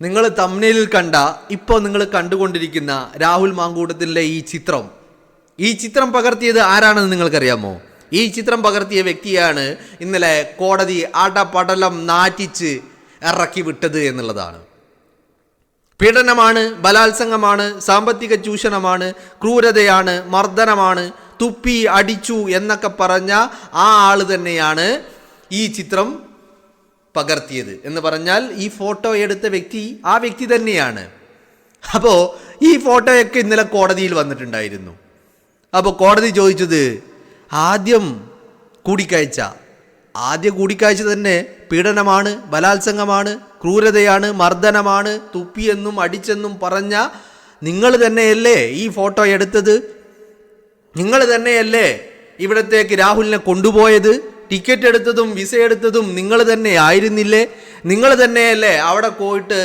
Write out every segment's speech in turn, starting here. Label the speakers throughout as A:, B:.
A: നിങ്ങൾ തംബ്നെയിലിൽ കണ്ട ഇപ്പോൾ നിങ്ങൾ കണ്ടുകൊണ്ടിരിക്കുന്ന രാഹുൽ മാങ്കൂട്ടത്തിലെ ഈ ചിത്രം പകർത്തിയത് ആരാണെന്ന് നിങ്ങൾക്കറിയാമോ? ഈ ചിത്രം പകർത്തിയ വ്യക്തിയാണ് ഇന്നലെ കോടതി അടപടലം നാറ്റിച്ച് ഇറക്കി വിട്ടത് എന്നുള്ളതാണ്. പീഡനമാണ്, ബലാത്സംഗമാണ്, സാമ്പത്തിക ചൂഷണമാണ്, ക്രൂരതയാണ്, മർദ്ദനമാണ്, തുപ്പി അടിച്ചു എന്നൊക്കെ പറഞ്ഞ ആ ആള് തന്നെയാണ് ഈ ചിത്രം പകർത്തിയത് എന്ന് പറഞ്ഞാൽ ഈ ഫോട്ടോ എടുത്ത ആ വ്യക്തി തന്നെയാണ്. അപ്പോൾ ഈ ഫോട്ടോയൊക്കെ ഇന്നലെ കോടതിയിൽ വന്നിട്ടുണ്ടായിരുന്നു. അപ്പോൾ കോടതി ചോദിച്ചത് ആദ്യ കൂടിക്കാഴ്ച തന്നെ പീഡനമാണ്, ബലാത്സംഗമാണ്, ക്രൂരതയാണ്, മർദ്ദനമാണ്, തുപ്പിയെന്നും അടിച്ചെന്നും പറഞ്ഞ നിങ്ങൾ തന്നെയല്ലേ ഈ ഫോട്ടോ എടുത്തത്? നിങ്ങൾ തന്നെയല്ലേ ഇവിടത്തേക്ക് രാഹുലിനെ കൊണ്ടുപോയത്? ടിക്കറ്റ് എടുത്തതും വിസ എടുത്തതും നിങ്ങൾ തന്നെ ആയിരുന്നില്ലേ? നിങ്ങൾ തന്നെയല്ലേ അവിടെ പോയിട്ട്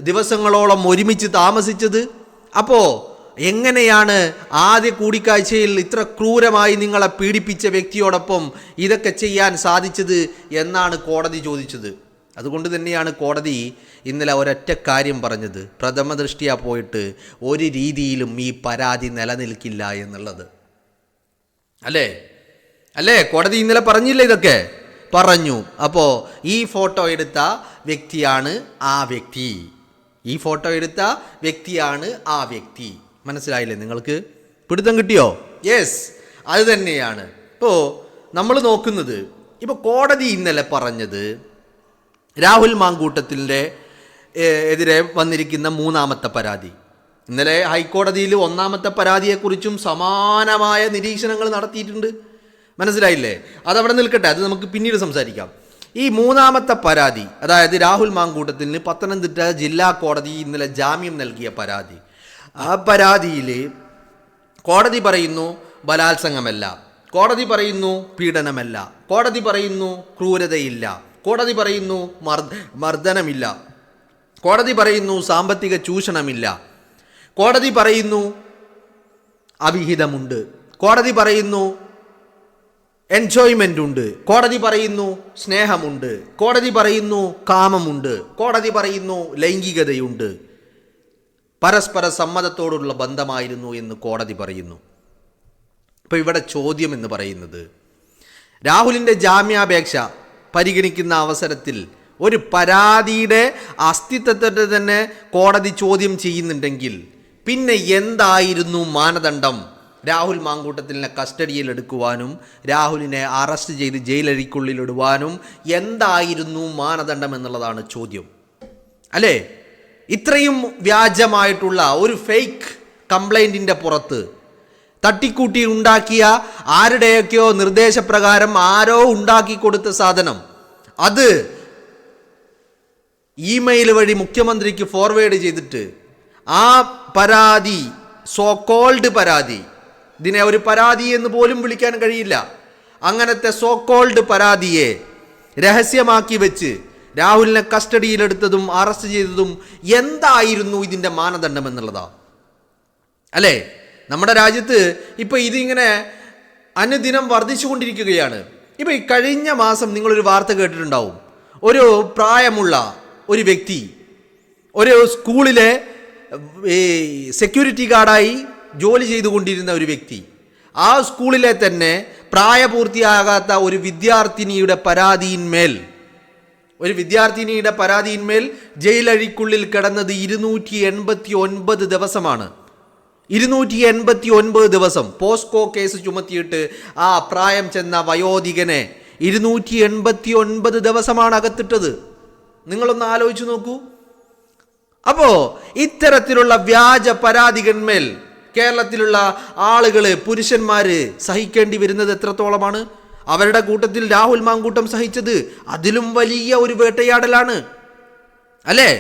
A: ദിവസങ്ങളോളം ഒരുമിച്ച് താമസിച്ചത്? അപ്പോൾ എങ്ങനെയാണ് ആദ്യ കൂടിക്കാഴ്ചയിൽ ഇത്ര ക്രൂരമായി നിങ്ങളെ പീഡിപ്പിച്ച വ്യക്തിയോടൊപ്പം ഇതൊക്കെ ചെയ്യാൻ സാധിച്ചത് എന്നാണ് കോടതി ചോദിച്ചത്. അതുകൊണ്ട് തന്നെയാണ് കോടതി ഇന്നലെ ഒരൊറ്റ കാര്യം പറഞ്ഞത്, പ്രഥമ ദൃഷ്ട്യാ പോയിട്ട് ഒരു രീതിയിലും ഈ പരാതി നിലനിൽക്കില്ല എന്നുള്ളത്. അല്ലേ കോടതി ഇന്നലെ പറഞ്ഞില്ല? ഇതൊക്കെ പറഞ്ഞു. അപ്പോൾ ഈ ഫോട്ടോ എടുത്ത വ്യക്തിയാണ് ആ വ്യക്തി. മനസ്സിലായില്ലേ നിങ്ങൾക്ക്? പിടുത്തം കിട്ടിയോ? യെസ്, അത് തന്നെയാണ്. ഇപ്പോൾ നമ്മൾ നോക്കുന്നത്, ഇപ്പോൾ കോടതി ഇന്നലെ പറഞ്ഞത് രാഹുൽ മാങ്കൂട്ടത്തിൻ്റെ എതിരെ വന്നിരിക്കുന്ന മൂന്നാമത്തെ പരാതി. ഇന്നലെ ഹൈക്കോടതിയിൽ ഒന്നാമത്തെ പരാതിയെക്കുറിച്ചും സമാനമായ നിരീക്ഷണങ്ങൾ നടത്തിയിട്ടുണ്ട്. മനസ്സിലായില്ലേ? അതവിടെ നിൽക്കട്ടെ, അത് നമുക്ക് പിന്നീട് സംസാരിക്കാം. ഈ മൂന്നാമത്തെ പരാതി, അതായത് രാഹുൽ മാങ്കൂട്ടത്തിന് പത്തനംതിട്ട ജില്ലാ കോടതി ഇന്നലെ ജാമ്യം നൽകിയ പരാതി. ആ പരാതിയിൽ കോടതി പറയുന്നു ബലാത്സംഗമല്ല, കോടതി പറയുന്നു പീഡനമല്ല, കോടതി പറയുന്നു ക്രൂരതയില്ല, കോടതി പറയുന്നു മർദ്ദനമില്ല, കോടതി പറയുന്നു സാമ്പത്തിക ചൂഷണമില്ല, കോടതി പറയുന്നു അവിഹിതമുണ്ട്, കോടതി പറയുന്നു എൻജോയ്മെൻ്റ് ഉണ്ട്, കോടതി പറയുന്നു സ്നേഹമുണ്ട്, കോടതി പറയുന്നു കാമമുണ്ട്, കോടതി പറയുന്നു ലൈംഗികതയുണ്ട്, പരസ്പര സമ്മതത്തോടുള്ള ബന്ധമായിരുന്നു എന്ന് കോടതി പറയുന്നു. ഇപ്പോൾ ഇവിടെ ചോദ്യം എന്ന് പറയുന്നത്, രാഹുലിൻ്റെ ജാമ്യാപേക്ഷ പരിഗണിക്കുന്ന അവസരത്തിൽ ഒരു പരാതിയുടെ അസ്തിത്വത്തെ തന്നെ കോടതി ചോദ്യം ചെയ്യുന്നുണ്ടെങ്കിൽ പിന്നെ എന്തായിരുന്നു മാനദണ്ഡം രാഹുൽ മാങ്കൂട്ടത്തിനെ കസ്റ്റഡിയിൽ എടുക്കുവാനും രാഹുലിനെ അറസ്റ്റ് ചെയ്ത് ജയിലഴിക്കുള്ളിലിടുവാനും എന്തായിരുന്നു മാനദണ്ഡം എന്നുള്ളതാണ് ചോദ്യം. അല്ലേ? ഇത്രയും വ്യാജമായിട്ടുള്ള ഒരു ഫേക്ക് കംപ്ലൈൻറ്റിൻ്റെ പുറത്ത് തട്ടിക്കൂട്ടി ഉണ്ടാക്കിയ ആരുടെയൊക്കെയോ നിർദ്ദേശപ്രകാരം ആരോ ഉണ്ടാക്കി കൊടുത്ത സാധനം, അത് ഇമെയിൽ വഴി മുഖ്യമന്ത്രിക്ക് ഫോർവേഡ് ചെയ്തിട്ട് ആ പരാതി, സോ കോൾഡ് പരാതി, ഇതിനെ ഒരു പരാതി എന്ന് പോലും വിളിക്കാൻ കഴിയില്ല, അങ്ങനത്തെ സോ കോൾഡ് പരാതിയെ രഹസ്യമാക്കി വെച്ച് രാഹുലിനെ കസ്റ്റഡിയിലെടുത്തതും അറസ്റ്റ് ചെയ്തതും എന്തായിരുന്നു ഇതിൻ്റെ മാനദണ്ഡം എന്നുള്ളതാണ്. അല്ലേ? നമ്മുടെ രാജ്യത്ത് ഇപ്പോൾ ഇതിങ്ങനെ അനുദിനം വർദ്ധിച്ചുകൊണ്ടിരിക്കുകയാണ്. ഇപ്പോൾ ഈ കഴിഞ്ഞ മാസം നിങ്ങളൊരു വാർത്ത കേട്ടിട്ടുണ്ടാവും. ഒരു പ്രായമുള്ള ഒരു വ്യക്തി ഒരു സ്കൂളിലെ സെക്യൂരിറ്റി ഗാർഡായി ജോലി ചെയ്തുകൊണ്ടിരുന്ന ഒരു വ്യക്തി, ആ സ്കൂളിലെ തന്നെ പ്രായപൂർത്തിയാകാത്ത ഒരു വിദ്യാർത്ഥിനിയുടെ പരാതിയിന്മേൽ ജയിലഴിക്കുള്ളിൽ കിടന്നത് 289 ദിവസമാണ്. 289 ദിവസം പോസ്കോ കേസ് ചുമത്തിയിട്ട് ആ പ്രായം ചെന്ന വയോധികനെ 289 ദിവസമാണ് അകത്തിട്ടത്. നിങ്ങളൊന്ന് ആലോചിച്ച് നോക്കൂ. അപ്പോൾ ഇത്തരത്തിലുള്ള വ്യാജ പരാതികന്മേൽ കേരളത്തിലുള്ള ആളുകൾ, പുരുഷന്മാർ സഹിക്കേണ്ടി വരുന്നത് എത്രത്തോളമാണ്? അവരുടെ കൂട്ടത്തിൽ രാഹുൽ മാങ്കൂട്ടം സഹിച്ചത് അതിലും വലിയ ഒരു വേട്ടയാടലാണ്. അല്ലേ?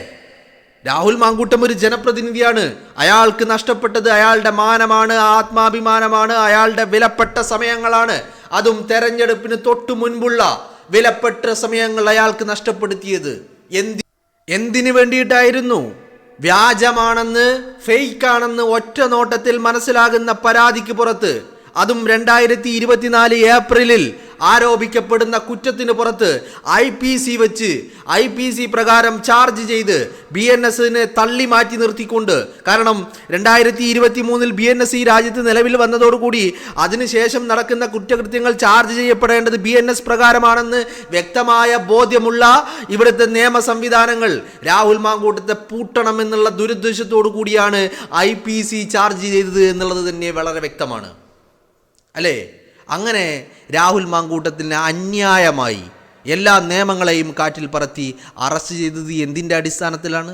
A: രാഹുൽ മാങ്കൂട്ടം ഒരു ജനപ്രതിനിധിയാണ്. അയാൾക്ക് നഷ്ടപ്പെട്ടത് അയാളുടെ മാനമാണ്, ആത്മാഭിമാനമാണ്, അയാളുടെ വിലപ്പെട്ട സമയങ്ങളാണ്. അതും തെരഞ്ഞെടുപ്പിന് തൊട്ടു മുൻപുള്ള വിലപ്പെട്ട സമയങ്ങൾ അയാൾക്ക് നഷ്ടപ്പെടുത്തിയത് എന്തിനു വേണ്ടിയിട്ടായിരുന്നു? വ്യാജമാണെന്ന്, ഫേക്കാണെന്ന് ഒറ്റ നോട്ടത്തിൽ മനസ്സിലാകുന്ന പരാതിക്ക് പുറത്ത്, അതും 2024 ഏപ്രിലിൽ ആരോപിക്കപ്പെടുന്ന കുറ്റത്തിന് പുറത്ത് IPC വെച്ച് IPC പ്രകാരം ചാർജ് ചെയ്ത് BNSനെ തള്ളി മാറ്റി നിർത്തിക്കൊണ്ട്, കാരണം 2023 BNS ഈ രാജ്യത്ത് നിലവിൽ വന്നതോടുകൂടി അതിനുശേഷം നടക്കുന്ന കുറ്റകൃത്യങ്ങൾ ചാർജ് ചെയ്യപ്പെടേണ്ടത് BNS പ്രകാരമാണെന്ന് വ്യക്തമായ ബോധ്യമുള്ള ഇവിടുത്തെ നിയമ സംവിധാനങ്ങൾ രാഹുൽ മാങ്കൂട്ടത്തെ പൂട്ടണമെന്നുള്ള ദുരുദ്ദേശത്തോടു കൂടിയാണ് IPC ചാർജ് ചെയ്തത് എന്നുള്ളത് തന്നെ വളരെ വ്യക്തമാണ് അല്ലേ? അങ്ങനെ രാഹുൽ മാങ്കൂട്ടത്തിന് അന്യായമായി എല്ലാ നിയമങ്ങളെയും കാറ്റിൽ പറത്തി അറസ്റ്റ് ചെയ്തത് എന്തിൻ്റെ അടിസ്ഥാനത്തിലാണ്?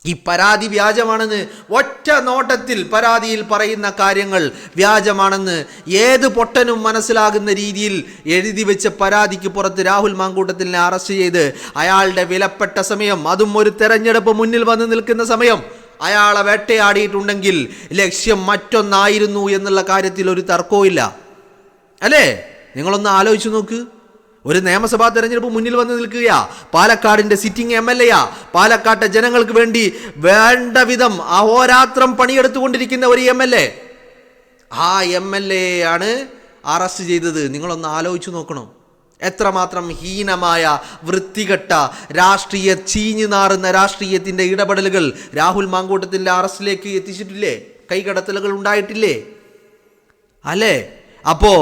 A: ഈ പരാതി വ്യാജമാണെന്ന് ഒറ്റ നോട്ടത്തിൽ പരാതിയിൽ പറയുന്ന കാര്യങ്ങൾ വ്യാജമാണെന്ന് ഏത് പൊട്ടനും മനസ്സിലാകുന്ന രീതിയിൽ എഴുതി വെച്ച പരാതിക്ക് പുറത്ത് രാഹുൽ മാങ്കൂട്ടത്തിനെ അറസ്റ്റ് ചെയ്ത് അയാളുടെ വിലപ്പെട്ട സമയം, അതും ഒരു തെരഞ്ഞെടുപ്പ് മുന്നിൽ വന്ന് നിൽക്കുന്ന സമയം, അയാളെ വേട്ടയാടിയിട്ടുണ്ടെങ്കിൽ ലക്ഷ്യം മറ്റൊന്നായിരുന്നു എന്നുള്ള കാര്യത്തിൽ ഒരു തർക്കവും ഇല്ല അല്ലേ? നിങ്ങളൊന്ന് ആലോചിച്ച് നോക്ക്. ഒരു നിയമസഭാ തെരഞ്ഞെടുപ്പ് മുന്നിൽ വന്ന് നിൽക്കുകയാ, പാലക്കാടിൻ്റെ സിറ്റിംഗ് MLA പാലക്കാട്ടെ ജനങ്ങൾക്ക് വേണ്ടി വേണ്ട വിധം അഹോരാത്രം പണിയെടുത്തുകൊണ്ടിരിക്കുന്ന ഒരു MLA, ആ MLA ആണ് അറസ്റ്റ് ചെയ്തത്. നിങ്ങളൊന്ന് ആലോചിച്ച് നോക്കണം. എത്രമാത്രം ഹീനമായ വൃത്തികെട്ട രാഷ്ട്രീയ ചീഞ്ഞു നാറുന്ന രാഷ്ട്രീയത്തിൻ്റെ ഇടപെടലുകൾ രാഹുൽ മാങ്കൂട്ടത്തിൻ്റെ അറസ്റ്റിലേക്ക് എത്തിച്ചിട്ടില്ലേ? കൈകടത്തലുകൾ ഉണ്ടായിട്ടില്ലേ അല്ലേ? അപ്പോൾ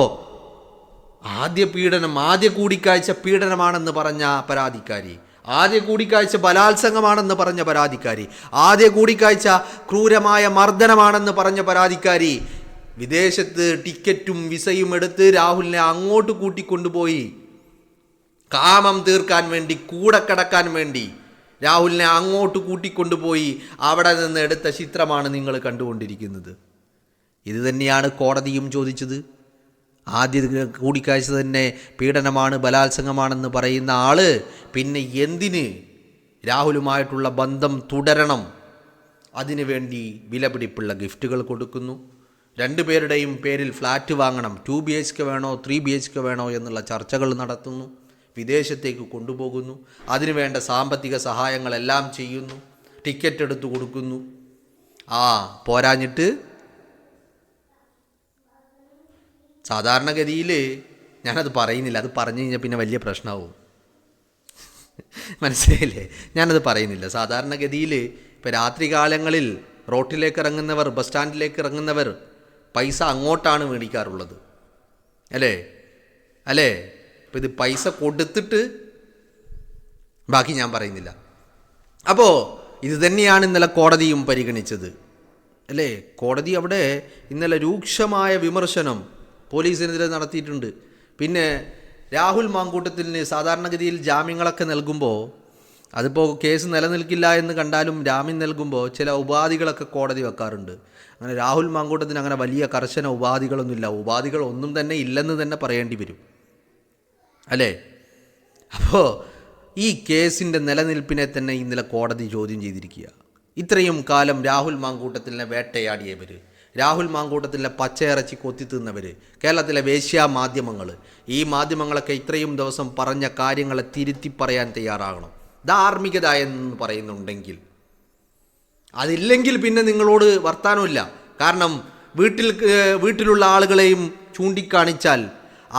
A: ആദ്യ കൂടിക്കാഴ്ച പീഡനമാണെന്ന് പറഞ്ഞ പരാതിക്കാരി, ആദ്യ കൂടിക്കാഴ്ച ബലാത്സംഗമാണെന്ന് പറഞ്ഞ പരാതിക്കാരി, ആദ്യ കൂടിക്കാഴ്ച ക്രൂരമായ മർദ്ദനമാണെന്ന് പറഞ്ഞ പരാതിക്കാരി വിദേശത്ത് ടിക്കറ്റും വിസയും എടുത്ത് രാഹുലിനെ അങ്ങോട്ട് കൂട്ടിക്കൊണ്ടുപോയി കാമം തീർക്കാൻ വേണ്ടി, കൂടെ കിടക്കാൻ വേണ്ടി രാഹുലിനെ അങ്ങോട്ട് കൂട്ടിക്കൊണ്ടുപോയി അവിടെ നിന്ന് എടുത്ത ചിത്രമാണ് നിങ്ങൾ കണ്ടുകൊണ്ടിരിക്കുന്നത്. ഇത് തന്നെയാണ് കോടതിയും ചോദിച്ചത്. ആദ്യ കൂടിക്കാഴ്ച തന്നെ പീഡനമാണ്, ബലാത്സംഗമാണെന്ന് പറയുന്ന ആള് പിന്നെ എന്തിന് രാഹുലുമായിട്ടുള്ള ബന്ധം തുടരണം? അതിനുവേണ്ടി വിലപിടിപ്പുള്ള ഗിഫ്റ്റുകൾ കൊടുക്കുന്നു. രണ്ടുപേരുടെയും പേരിൽ ഫ്ലാറ്റ് വാങ്ങണം, 2 BHK വേണോ 3 BHK വേണോ എന്നുള്ള ചർച്ചകൾ നടത്തുന്നു. വിദേശത്തേക്ക് കൊണ്ടുപോകുന്നു. അതിനുവേണ്ട സാമ്പത്തിക സഹായങ്ങളെല്ലാം ചെയ്യുന്നു. ടിക്കറ്റ് എടുത്തു കൊടുക്കുന്നു. പോരാഞ്ഞിട്ട് സാധാരണഗതിയിൽ ഞാനത് പറയുന്നില്ല, അത് പറഞ്ഞു കഴിഞ്ഞാൽ പിന്നെ വലിയ പ്രശ്നമാവും. മനസ്സിലായില്ലേ? ഞാനത് പറയുന്നില്ല. സാധാരണഗതിയിൽ ഇപ്പോൾ രാത്രികാലങ്ങളിൽ റോട്ടിലേക്ക് ഇറങ്ങുന്നവർ, ബസ് സ്റ്റാൻഡിലേക്ക് ഇറങ്ങുന്നവർ പൈസ അങ്ങോട്ടാണ് മേടിക്കാറുള്ളത് അല്ലേ? അപ്പോൾ ഇത് പൈസ കൊടുത്തിട്ട് ബാക്കി ഞാൻ പറയുന്നില്ല. അപ്പോൾ ഇത് തന്നെയാണ് ഇന്നലെ കോടതിയും പരിഗണിച്ചത് അല്ലേ? കോടതി അവിടെ ഇന്നലെ രൂക്ഷമായ വിമർശനം പോലീസിനെതിരെ നടത്തിയിട്ടുണ്ട്. പിന്നെ രാഹുൽ മാങ്കൂട്ടത്തിന് സാധാരണഗതിയിൽ ജാമ്യങ്ങളൊക്കെ നൽകുമ്പോൾ, അതിപ്പോൾ കേസ് നിലനിൽക്കില്ല എന്ന് കണ്ടാലും ജാമ്യം നൽകുമ്പോൾ ചില ഉപാധികളൊക്കെ കോടതി വെക്കാറുണ്ട്. അങ്ങനെ രാഹുൽ മാങ്കൂട്ടത്തിന് അങ്ങനെ വലിയ കർശന ഉപാധികളൊന്നുമില്ല. ഉപാധികളൊന്നും തന്നെ ഇല്ലെന്ന് തന്നെ പറയേണ്ടി വരും അല്ലേ? അപ്പോൾ ഈ കേസിൻ്റെ നിലനിൽപ്പിനെ തന്നെ ഇന്നലെ കോടതി ചോദ്യം ചെയ്തിരിക്കുക. ഇത്രയും കാലം രാഹുൽ മാങ്കൂട്ടത്തിനെ വേട്ടയാടിയവർ, രാഹുൽ മാങ്കൂട്ടത്തിലെ പച്ചയിറച്ചി കൊത്തിത്തിന്നവർ, കേരളത്തിലെ വേശ്യാ മാധ്യമങ്ങൾ, ഈ മാധ്യമങ്ങളൊക്കെ ഇത്രയും ദിവസം പറഞ്ഞ കാര്യങ്ങളെ തിരുത്തി പറയാൻ തയ്യാറാകണം. ധാർമ്മികത എന്ന് പറയുന്നുണ്ടെങ്കിൽ, അതില്ലെങ്കിൽ പിന്നെ നിങ്ങളോട് വർത്താനമില്ല. കാരണം വീട്ടിലുള്ള ആളുകളെയും ചൂണ്ടിക്കാണിച്ചാൽ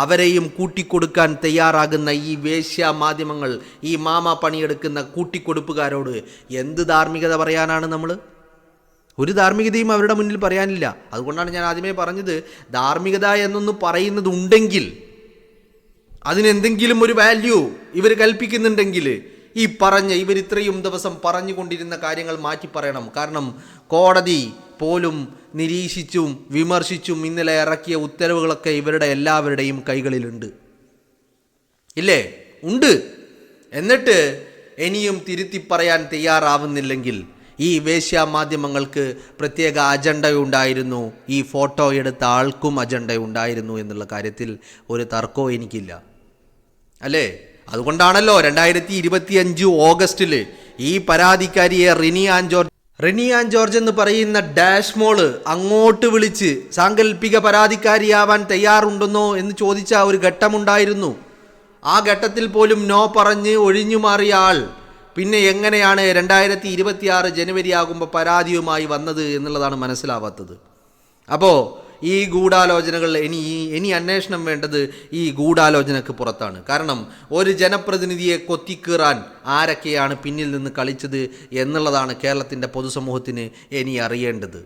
A: അവരെയും കൂട്ടിക്കൊടുക്കാൻ തയ്യാറാകുന്ന ഈ വേശ്യാ മാധ്യമങ്ങൾ, ഈ മാമ പണിയെടുക്കുന്ന കൂട്ടിക്കൊടുപ്പുകാരോട് എന്ത് ധാർമ്മികത പറയാനാണ് നമ്മൾ? ഒരു ധാർമ്മികതയും അവരുടെ മുന്നിൽ പറയാനില്ല. അതുകൊണ്ടാണ് ഞാൻ ആദ്യമേ പറഞ്ഞത്, ധാർമ്മികത എന്നൊന്ന് പറയുന്നതുണ്ടെങ്കിൽ, അതിനെന്തെങ്കിലും ഒരു വാല്യൂ ഇവർ കൽപ്പിക്കുന്നുണ്ടെങ്കിൽ ഈ ഇവർ ഇത്രയും ദിവസം പറഞ്ഞുകൊണ്ടിരുന്ന കാര്യങ്ങൾ മാറ്റി പറയണം. കാരണം കോടതി പോലും നിരീക്ഷിച്ചും വിമർശിച്ചും ഇന്നലെ ഇറക്കിയ ഉത്തരവുകളൊക്കെ ഇവരുടെ എല്ലാവരുടെയും കൈകളിലുണ്ട് ഇല്ലേ? ഉണ്ട്. എന്നിട്ട് ഇനിയും തിരുത്തി പറയാൻ തയ്യാറാവുന്നില്ലെങ്കിൽ ഈ വേശ്യാ മാധ്യമങ്ങൾക്ക് പ്രത്യേക അജണ്ടയുണ്ടായിരുന്നു, ഈ ഫോട്ടോ എടുത്ത ആൾക്കും അജണ്ടയുണ്ടായിരുന്നു എന്നുള്ള കാര്യത്തിൽ ഒരു തർക്കവും എനിക്കില്ല അല്ലേ? അതുകൊണ്ടാണല്ലോ 2025 ഓഗസ്റ്റിൽ ഈ പരാതിക്കാരിയെ റിനി ആൻ ജോർജ് എന്ന് പറയുന്ന ഡാഷ് മോള് അങ്ങോട്ട് വിളിച്ച് സാങ്കല്പിക പരാതിക്കാരിയാവാൻ തയ്യാറുണ്ടെന്നോ എന്ന് ചോദിച്ച ഒരു ഘട്ടമുണ്ടായിരുന്നു. ആ ഘട്ടത്തിൽ പോലും നോ പറഞ്ഞ് ഒഴിഞ്ഞു മാറിയ ആൾ പിന്നെ എങ്ങനെയാണ് 2026 ജനുവരി ആകുമ്പോൾ പരാതിയുമായി വന്നത് എന്നുള്ളതാണ് മനസ്സിലാവാത്തത്. അപ്പോൾ ഈ ഗൂഢാലോചനകൾ ഇനി അന്വേഷണം വേണ്ടത് ഈ ഗൂഢാലോചനയ്ക്ക് പുറത്താണ്. കാരണം ഒരു ജനപ്രതിനിധിയെ കൊത്തിക്കീറാൻ ആരൊക്കെയാണ് പിന്നിൽ നിന്ന് കളിച്ചത് എന്നുള്ളതാണ് കേരളത്തിൻ്റെ പൊതുസമൂഹത്തിന് ഇനി അറിയേണ്ടത്.